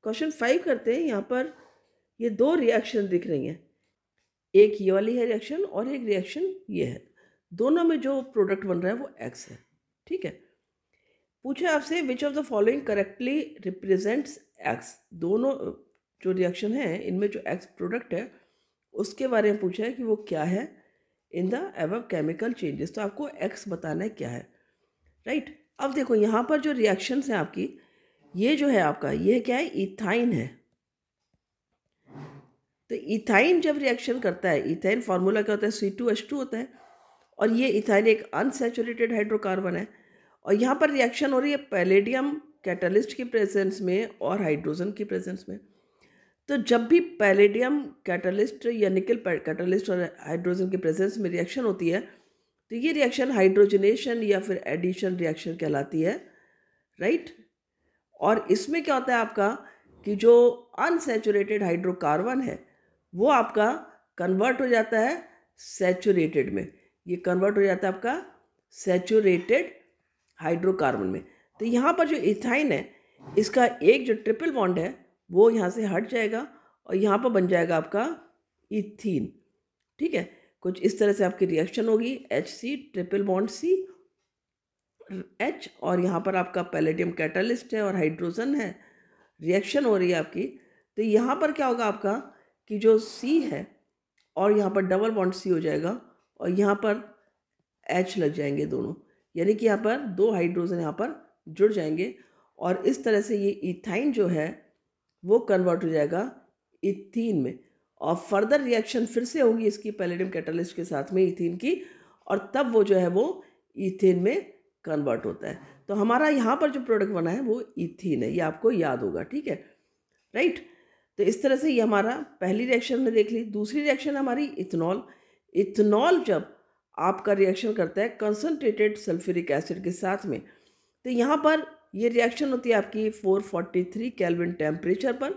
Question 5 करते हैं। यहाँ पर ये दो रिएक्शन दिख रही हैं, एक ये वाली है रिएक्शन और एक रिएक्शन ये है। दोनों में जो प्रोडक्ट बन रहा है वो एक्स है। ठीक है, पूछे आपसे which of the following correctly represents x. दोनों जो रिएक्शन है इनमें जो एक्स प्रोडक्ट है उसके बारे में पूछा है कि वो क्या है in the above chemical changes. तो आपको एक्स बताना है क्या है, राइट। अब देखो यहाँ पर जो रिएक्शंस हैं आपकी, ये जो है आपका ये क्या है, इथाइन है। तो इथाइन जब रिएक्शन करता है, इथाइन फार्मूला क्या होता है, C2H2 होता है, और ये इथाइन एक अनसैचुरेटेड हाइड्रोकार्बन है। और यहाँ पर रिएक्शन हो रही है पैलेडियम कैटलिस्ट की प्रेजेंस में और हाइड्रोजन की प्रेजेंस में। तो जब भी पैलेडियम कैटलिस्ट या निकल कैटलिस्ट और हाइड्रोजन की प्रेजेंस में रिएक्शन होती है तो ये रिएक्शन हाइड्रोजनेशन या फिर एडिशन रिएक्शन कहलाती है, राइट। और इसमें क्या होता है आपका कि जो अनसैचुरेटेड हाइड्रोकार्बन है वो आपका कन्वर्ट हो जाता है सैचुरेटेड में। ये कन्वर्ट हो जाता है आपका सैचुरेटेड हाइड्रोकार्बन में। तो यहाँ पर जो इथाइन है इसका एक जो ट्रिपल बॉन्ड है वो यहाँ से हट जाएगा और यहाँ पर बन जाएगा आपका इथीन। ठीक है, कुछ इस तरह से आपकी रिएक्शन होगी, HC triple bond C H, और यहाँ पर आपका पैलेडियम कैटलिस्ट है और हाइड्रोजन है, रिएक्शन हो रही है आपकी। तो यहाँ पर क्या होगा आपका कि जो C है और यहाँ पर डबल बॉन्ड C हो जाएगा और यहाँ पर H लग जाएंगे दोनों, यानी कि यहाँ पर दो हाइड्रोजन यहाँ पर जुड़ जाएंगे और इस तरह से ये इथाइन जो है वो कन्वर्ट हो जाएगा इथीन में। और फर्दर रिएक्शन फिर से होगी इसकी पैलेडियम कैटलिस्ट के साथ में इथीन की, और तब वो जो है वो इथेन में कन्वर्ट होता है। तो हमारा यहाँ पर जो प्रोडक्ट बना है वो इथीन है, ये आपको याद होगा। ठीक है, राइट। तो इस तरह से ये हमारा पहली रिएक्शन में देख ली। दूसरी रिएक्शन हमारी इथेनॉल। इथेनॉल जब आपका रिएक्शन करता है कंसनट्रेटेड सल्फ्यूरिक एसिड के साथ में, तो यहाँ पर ये रिएक्शन होती है आपकी 443 केल्विन टेम्परेचर पर,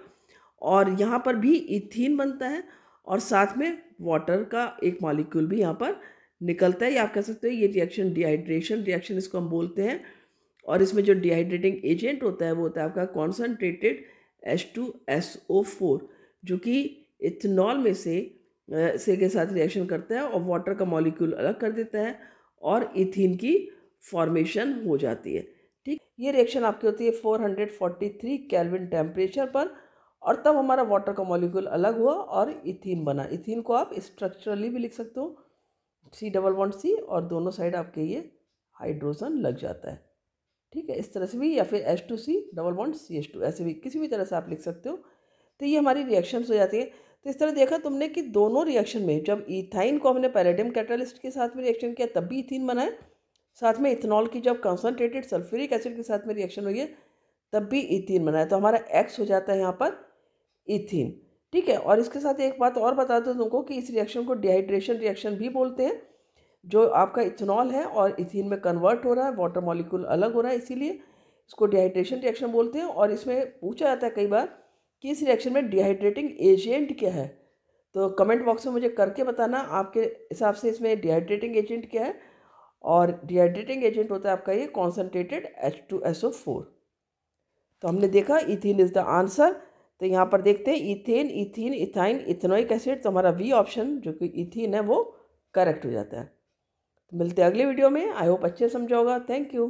और यहाँ पर भी इथीन बनता है और साथ में वाटर का एक मॉलिक्यूल भी यहाँ पर निकलता है। या आप कह सकते हो ये रिएक्शन डिहाइड्रेशन रिएक्शन इसको हम बोलते हैं। और इसमें जो डिहाइड्रेटिंग एजेंट होता है वो होता है आपका कॉन्सनट्रेटेड H2SO4, जो कि इथेनॉल में से के साथ रिएक्शन करता है और वाटर का मॉलिक्यूल अलग कर देता है और इथीन की फॉर्मेशन हो जाती है। ठीक, ये रिएक्शन आपकी होती है 443 केल्विन टेम्परेचर पर, और तब हमारा वाटर का मॉलिक्यूल अलग हुआ और इथीन बना। इथीन को आप स्ट्रक्चरली भी लिख सकते हो, C डबल बॉन्ड C, और दोनों साइड आपके ये हाइड्रोजन लग जाता है। ठीक है, इस तरह से भी, या फिर H2C डबल बॉन्ड CH2, ऐसे भी किसी भी तरह से आप लिख सकते हो। तो ये हमारी रिएक्शंस हो जाती है। तो इस तरह देखा तुमने कि दोनों रिएक्शन में जब इथाइन को हमने पैलेडियम कैटलिस्ट के साथ में रिएक्शन किया तब भी इथीन बना है, साथ में इथेनॉल की जब कंसनट्रेटेड सल्फ्यूरिक एसिड के साथ में रिएक्शन हुई है तब भी इथीन बना है। तो हमारा X हो जाता है यहाँ पर इथीन। ठीक है, और इसके साथ एक बात और बता दूँ तुमको कि इस रिएक्शन को डिहाइड्रेशन रिएक्शन भी बोलते हैं। जो आपका इथेनॉल है और इथीन में कन्वर्ट हो रहा है, वाटर मॉलिक्यूल अलग हो रहा है, इसीलिए इसको डिहाइड्रेशन रिएक्शन बोलते हैं। और इसमें पूछा जाता है कई बार कि इस रिएक्शन में डिहाइड्रेटिंग एजेंट क्या है। तो कमेंट बॉक्स में मुझे करके बताना आपके हिसाब से इसमें डिहाइड्रेटिंग एजेंट क्या है। और डिहाइड्रेटिंग एजेंट होता है आपका ये कॉन्सनट्रेटेड H2SO4। तो हमने देखा इथीन इज द आंसर। तो यहाँ पर देखते हैं ethane, ethene, ethyne, ethanoic acid. तो हमारा B ऑप्शन जो कि इथीन है वो करेक्ट हो जाता है। तो मिलते हैं अगले वीडियो में। आई होप अच्छे समझा होगा। Thank you.